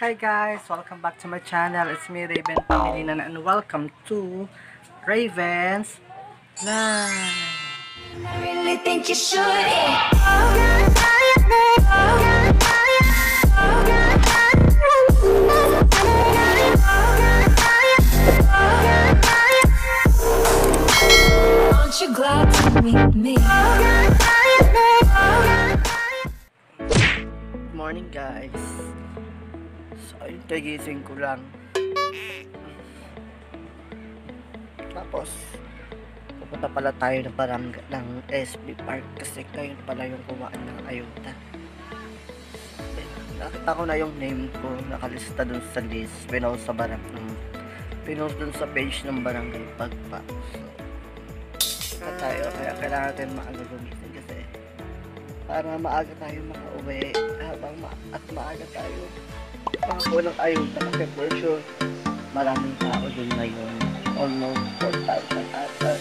Hi guys, welcome back to my channel. It's me, Raven Pangilinan, and welcome to Raven's Live. I really think you should. Aren't you glad to meet me? Good morning guys. So, ayun, kagising ko lang. Tapos, pupunta pala tayo ng barangay ng SB Park kasi ngayon pala yung kumaan ng ayuda. Nakita ko na yung name ko nakalista dun sa list, pinost dun sa page ng barangay Pagpa. So, tayo, kaya kailangan natin maaga gumising kasi para maaga tayo makauwi habang maaga tayo makakuha ng ayuda kasi for sure maraming tao dun ngayon, almost 4,000 ata,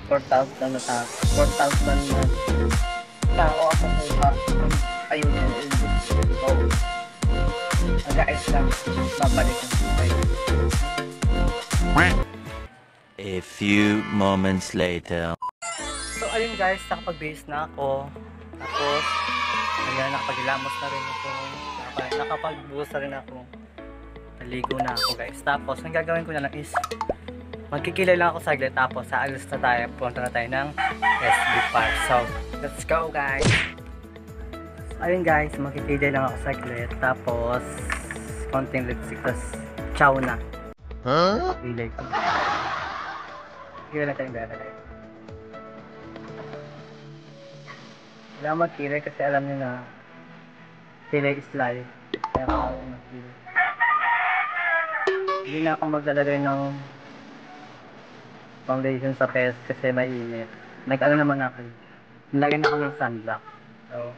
4,000 na tao, 4,000 na tao ako kuha ng ayuda. So, mag-ais lang, babalik ang tayo. A few moments later. So ayun guys, nakapag-base na ako. Tapos, ayan, nakapag-ilamos na rin ako. Nakapag-buhos na rin ako. Naligo na ako guys. Tapos, ang gagawin ko na lang is, magkikilay lang ako saglit. Tapos, aalis na tayo. Punta na tayo ng SB Park. So, let's go guys! Ayun guys, magkikilay lang ako saglit. Tapos, konting lipstick. Tapos, ciao na. Huh? Kilay ko. Kilay na tayong gagawin. Kailangan magkilay kasi alam niyo na kilay is life. Kaya ako magkilay. Hindi na ako maglalagay ng foundation sa face kasi mainit. Nag-ano naman ako. Nilagyan ako ng sunblock. So,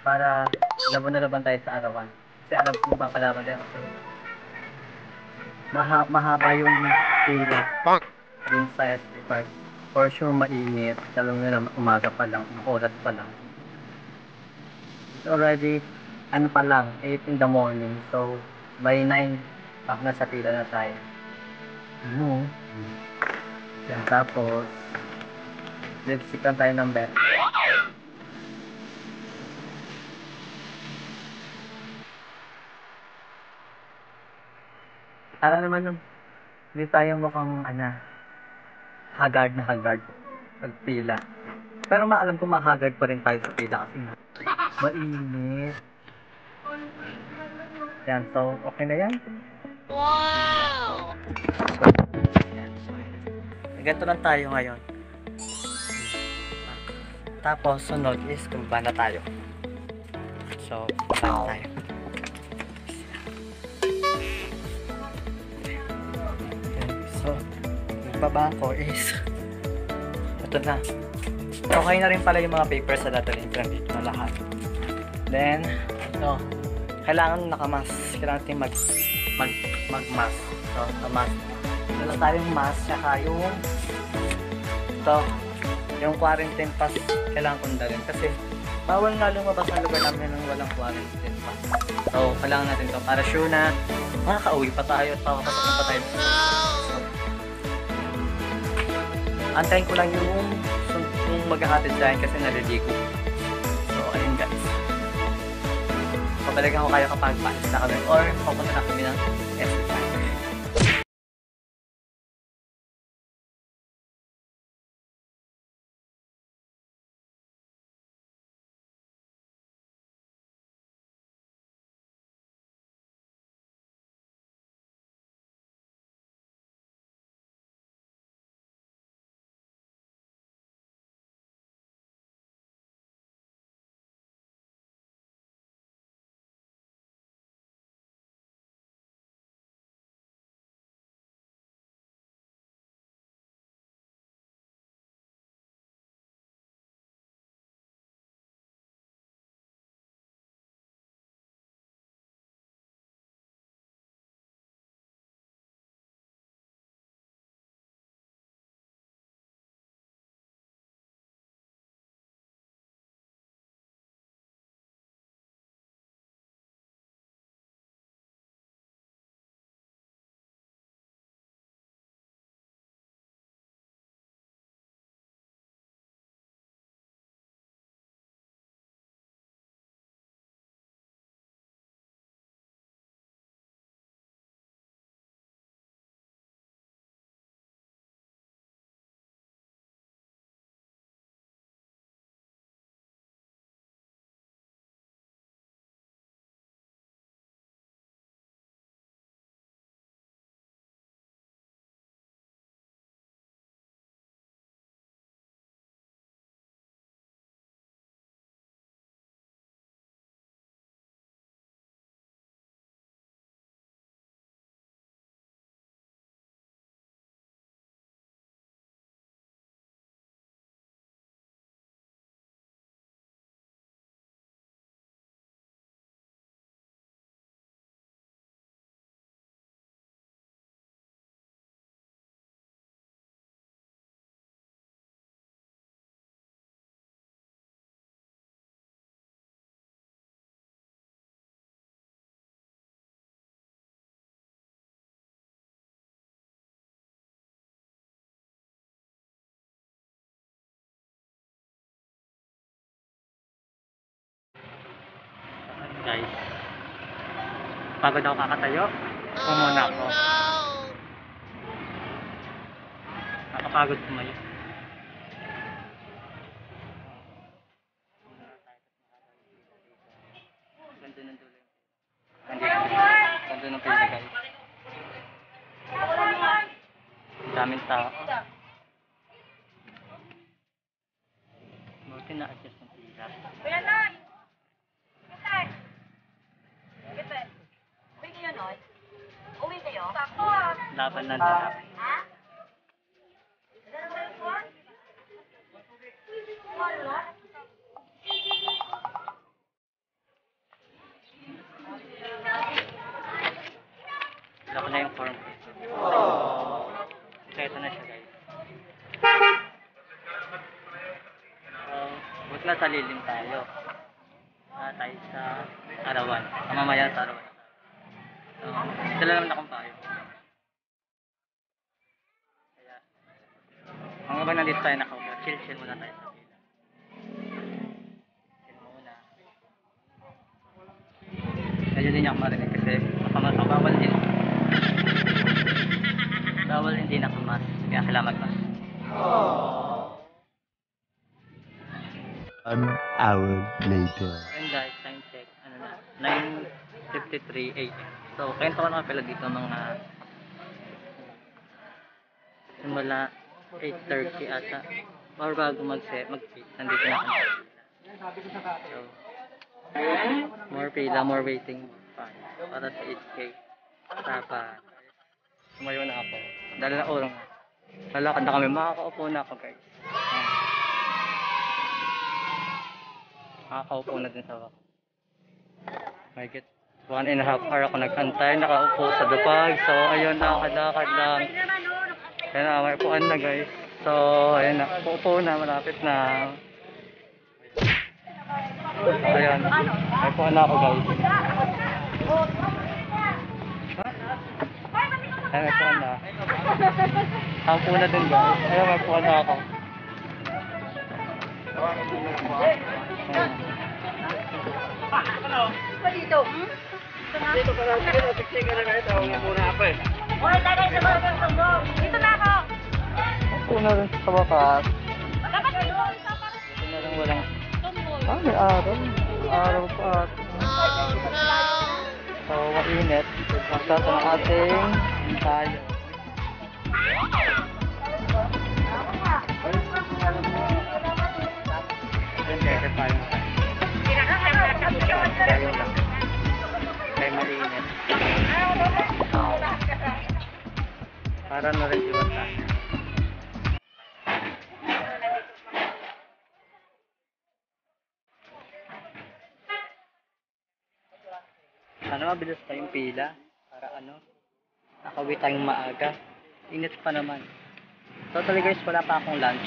para laban na laban tayo sa arawan. Kasi alam ko magpapalaban din ako. Mahaba yung pila. Yung sa SB Park. For sure mainit. Alam nyo na umaga pa lang. Oras pa lang. Already, ano pa lang, 8 in the morning. So, by 9, nasa pila na tayo. Ano? Yan, tapos, lipstick lang tayo ng bet. Para naman yung, hindi tayo mukhang, haggard na haggard. Pagpila. Pero maalam ko mahagard pa rin tayo sa pila kasi mainit. Yan, so, okay na yan. Wow! Yan, so, ganito lang tayo ngayon. Tapos, sunod is kumba na tayo. So, kumba tayo. So, nagbaba ko is ito na. Okay na rin pala yung mga papers sa data link dito na lahat. Then, ito. Kailangan naka-mask. Kailangan natin mag-mask. So, mask. Dala tayong mask, saka yung ito, yung quarantine pass kailangan kunda rin. Kasi, bawal nga lumabas ng lugar namin ng walang quarantine pass. So, kailangan natin ito para sure na makaka-uwi pa tayo at makapasok pa tayo. So, antayin ko lang yung maghahatid sa akin kasi naliligo. So, ayun guys. Pabalikan ko kayo kapag paalis na kami or pupunta na kami ng SB. Guys, pagod ako kakatayo. Muna ako. Nakapagod tumayo. Ganda ng dulo. Ganda ng pila guys. Ang daming tao. Buti na-adjust ng pila. Laban ng laban. Wala ko na yung form. So, ito na siya guys. Buti na sa lilim tayo. Tayo sa arawan. Mamaya sa arawan. Dala naman akong payo. Kaya, habang nandito tayo nakaupo, chill muna tayo sa pila. Chill muna. Medyo din ako marinig kasi bawal din. Bawal hindi nakamas. Kaya kailangan magmas. 1 hour later. And guys, time check. Ano na? 9:53 AM. So, kwento ko na pala dito mga simula 8:30 ata. Or bago mag-fit, nandito na kami. So, more pila, more waiting, more fun. Para sa 8K. Tapa. Sumayo na ako. Dahil na oras. Lalakad na kami. Makakaupo na ako guys. Makakaupo na din sa wako. I get 1.5 hour ako nag-antay. Nakaupo sa dupag. So, ayun, nakakadakad lang. Kaya na, may upuan na guys. So, ayun na. Upo na. Malapit na. Ayun. May upuan na ako guys. Ayun, may upuan na. Upo na din guys. Ayun, may upuan na ako. Dito ka lang, sige ka na kahit ako muna ako eh. Dito na ako. Upo na rin sa wakas. Upo na rin walang... may araw. Araw pa. So, mainit. Magkata ng ating tayo. Then, kaya tayo. Tayo lang. Kaya mainit. Para na rin iwan tayo. Sana mabilis tayong pila para nakauwi tayong maaga. Init pa naman. Totally guys, wala pa akong lunch.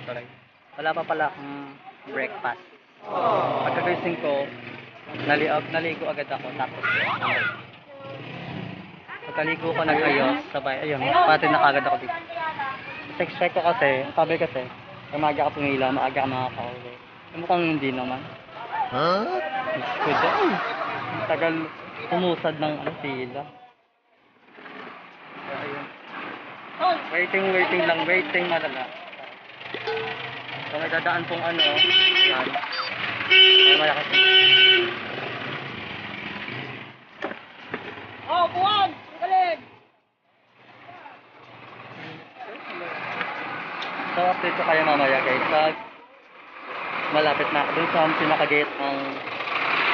Sorry. Wala pa pala akong breakfast. Pagkagising ko, naligo agad ako. Tapos, pagkaligo ko nag-ayos, sabay, ayun, pati nakagad ako dito. Expect ko kasi, sabi kasi, umaga ka pumila, maaga ka makakauwi. Mukhang hindi naman. Good day. Tagal umusad ng pila. So, ayun. Waiting lang, malala. So, may dadaan pong yan. Ay, malakas. Oh, buwan! Galing! So, update ko kayo mamaya guys. Pag malapit na ako dun sa pinaka-gate ng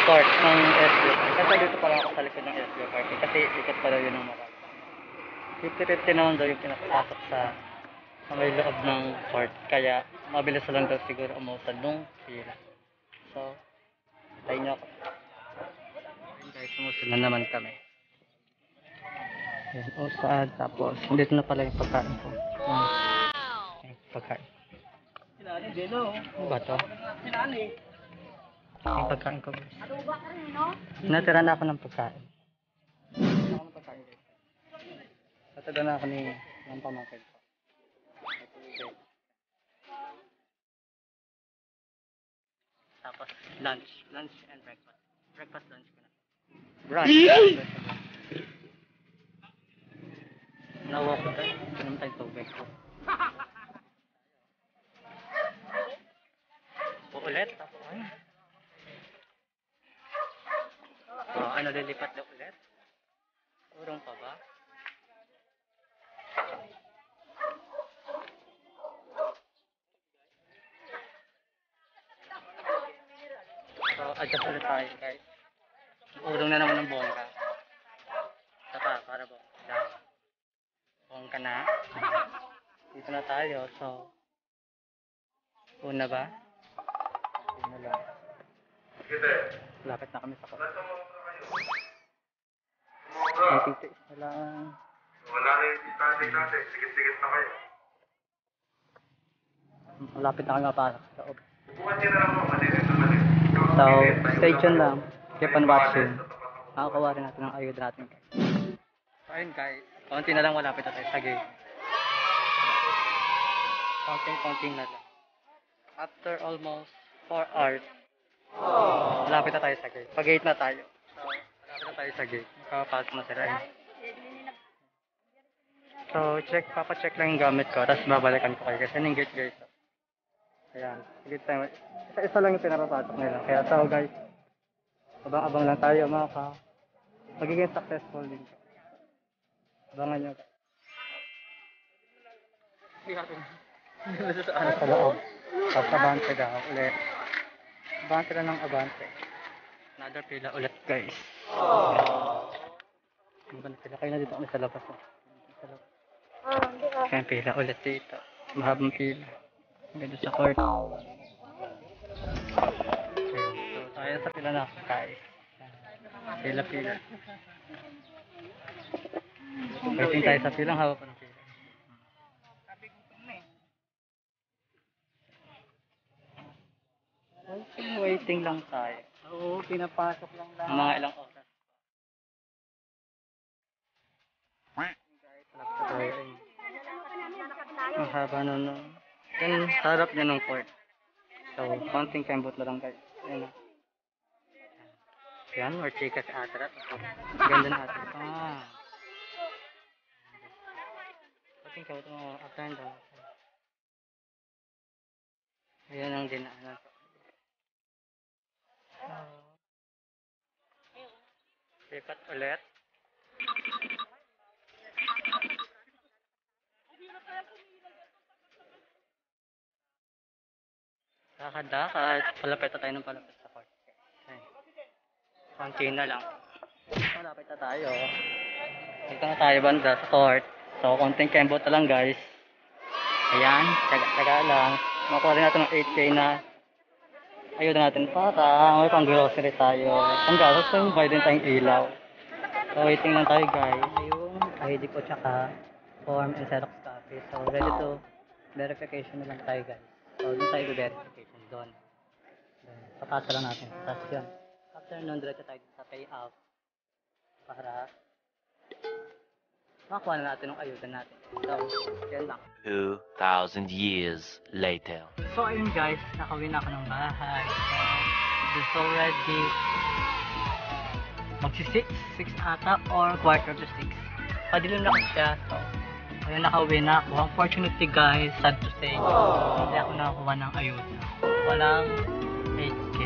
court ng SBO. Kasi dito pala ako sa likod ng SBO parking. Kasi ikot pala yun ng marami. 50-50 naman daw yung pinapasok sa may loob ng court. Kaya mabilis lang daw siguro umusad nung pila. So, tayo nyo ako. Ayun guys, umusad na naman kami. Ayan, usad. Tapos, dito na pala yung pagkain ko. Ayan, pagkain. Ano ba to? Yung pagkain ko guys. Natira na ako ng pagkain. Natira na ako ng pamangkin ko. Tapos lunch and breakfast. Breakfast, lunch ko na. Brunch. Nawalk ko tayo. Ito naman tayo tubig. Ulit. Ano, lilipat na ulit? Urong pa ba? So, adjust ulit tayo, guys. Urong na naman ng bongga. Ito pa, para ba? Bongga na. Dito na tayo, so... Una ba? Una lang. Lapit na kami sa kwarto. May titiis na lang. Wala na yung tatay natin. Sigit-sigit na kayo. Malapit na kami mapasok sa loob. Bukan nyo na lang mga malinis na malinis. So, stay tuned lang. Keep on watching. Makakawa rin natin ang ayuda natin, guys. So, ayun guys. Konti na lang malapit na tayo sa gate. Konting-konting na lang. After almost 4 hours, malapit na tayo sa gate. Pag-gate na tayo. So, malapit na tayo sa gate. Makapasok na sila. So, papacheck lang yung gamit ko, tapos babalikan ko kayo kasi yung gate guys. Ayan, sige tayo. Isa lang yung pinapapasok nila. Kaya so guys, abang-abang lang tayo mga ka. Magiging successful din. Abangan nyo guys. Sa loob. Tapos abante daw ulit. Abante lang ng abante. Another pila ulit guys. Pila kayo na dito kami sa labas. Sa labas. Kaya pila ulit dito. Mahabang pila. Ganda sa court. So tayo sa pila na guys. Pila. Waiting tayo sa pilang hawak pa ng pila. Waiting lang tayo. Oo, pinapasok lang lang. Mga ilang oras. Guys, lapit tayo. Ang haba nun. Yan, harap niya ng court. So, konting kembot na lang guys. Ayan na. Yan, more chika sa atrat. Ganda na atrat. Konting kembot mo, up and down. Ayan ang dinaanan. Lipat ulit. Lakad-lakad. Palapit na tayo ng palapit sa court. Ayan. Konti na lang. Malapit na tayo. Dito na tayo banda sa court. So, konting kembot na lang guys. Ayan. Tsaga lang. Makuha rin natin ng 8K na ayun natin para may pang-grocery tayo. Ang gasos tayo, buy din tayong ilaw. So, waiting lang tayo guys. Ayun, ID ko tsaka form and Xerox copy. So, ready to verification na lang tayo guys. So, dun tayo verification doon. Papasa lang natin. Tapos yun. After nun, diretso tayo sa payout. Para makakuha na natin yung ayuda natin. So, yan lang. 2,000 years later. So ayun guys, nakawin ako ng bahay. It's already magsi 6 ata or quarter to 6. Padilim na ko siya. So ayun, nakawin na ako. Unfortunately guys, sad to say, hindi ako nakakuha ng ayuda. Walang 8K.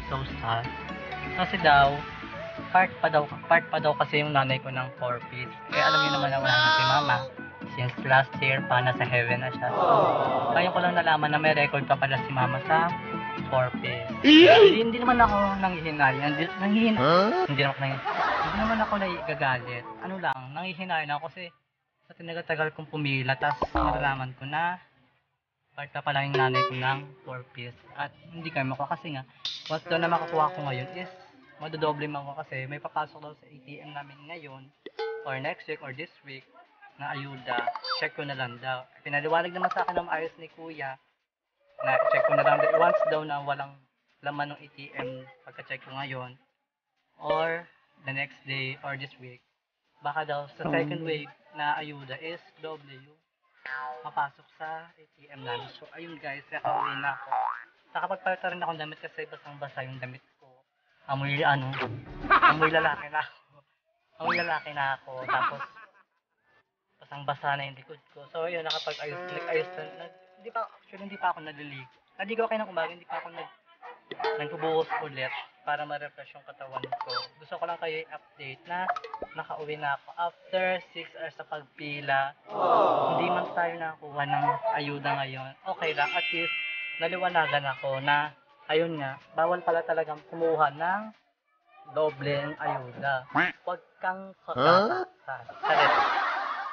So sad. Kasi daw, part pa daw kasi yung nanay ko ng 4-piece. Kaya alam niyo naman na wala na si mama. Since last year pa, nasa heaven na siya. So, ngayon ko lang nalaman na may record pa pala si mama sa 4-piece. Hindi naman ako nanghihinay. Hindi naman ako nagagalit. Ano lang, nanghihinay na ako kasi sa tinagal-tagal kong pumila. Tapos nalalaman ko na part pa pala yung nanay ko ng 4-piece. At hindi kami makuha kasi nga, once daw na makakuha ko ngayon is madodoble mo ako kasi may papasok daw sa ATM namin ngayon or next week or this week na ayuda. Check ko na lang daw. Pinaliwanag naman sa akin ng maayos ni kuya na check ko na lang daw. Once daw na walang laman ng ATM pagka-check ko ngayon or the next day or this week, baka daw sa second wave na ayuda is double yung mapasok sa ATM namin. So ayun guys, nakauwi na ako. Nakapagpalta rin akong damit kasi basang-basa yung damit ko. amoy ano, amoy lalaki na ako. Amoy lalaki na ako. Tapos, basang-basa na yung likod ko. So, yun, nag-ayos na, hindi pa ako naliligo. Naligo kayo ng umaga, hindi pa ako nagbubuhos ulit para ma-refresh yung katawan ko. Gusto ko lang kayo i-update na nakauwi na ako after 6 hours sa pagpila. Hindi man tayo nakakuha ng ayuda ngayon. Okay lang, at least naliwanagan ako na ayun nga, bawal pala talagang kumuha ng dobleng ayuda. Huwag kang kakasaksa. Correct.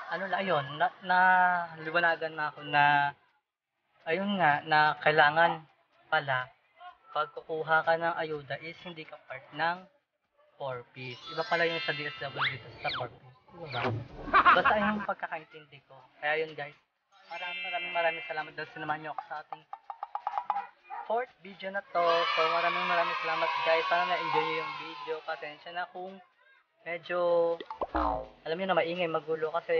Ano na ayun, liwanagan na ako na ayun nga, na kailangan pala pag kukuha ka ng ayuda is hindi ka part ng 4Ps. Iba pala yung sa DSW dito sa 4Ps. Diba? Basta yung pagkakaintindi ko. Kaya yun guys, maraming salamat dahil sinamahan nyo ako sa ating 4th video na to. So maraming salamat guys. Sana na-enjoy nyo yung video. Pasensya na kung medyo, alam nyo na, maingay, magulo kasi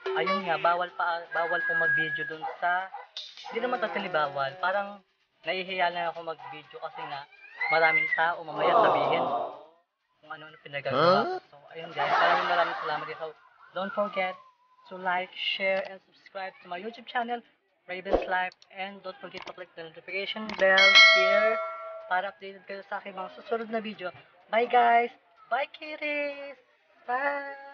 ayun nga, bawal po mag-video dun sa, hindi naman totally bawal, parang nahihiya lang ako mag-video kasi nga maraming tao, mamaya sabihin kung ano pinagagawa ko. So ayun guys, maraming salamat dito. So, don't forget to like, share, and subscribe to my YouTube channel, Raven's Life, and don't forget to click the notification bell here para updated kayo sa aking mga susunod na video. Bye guys! Bye kitties! Bye!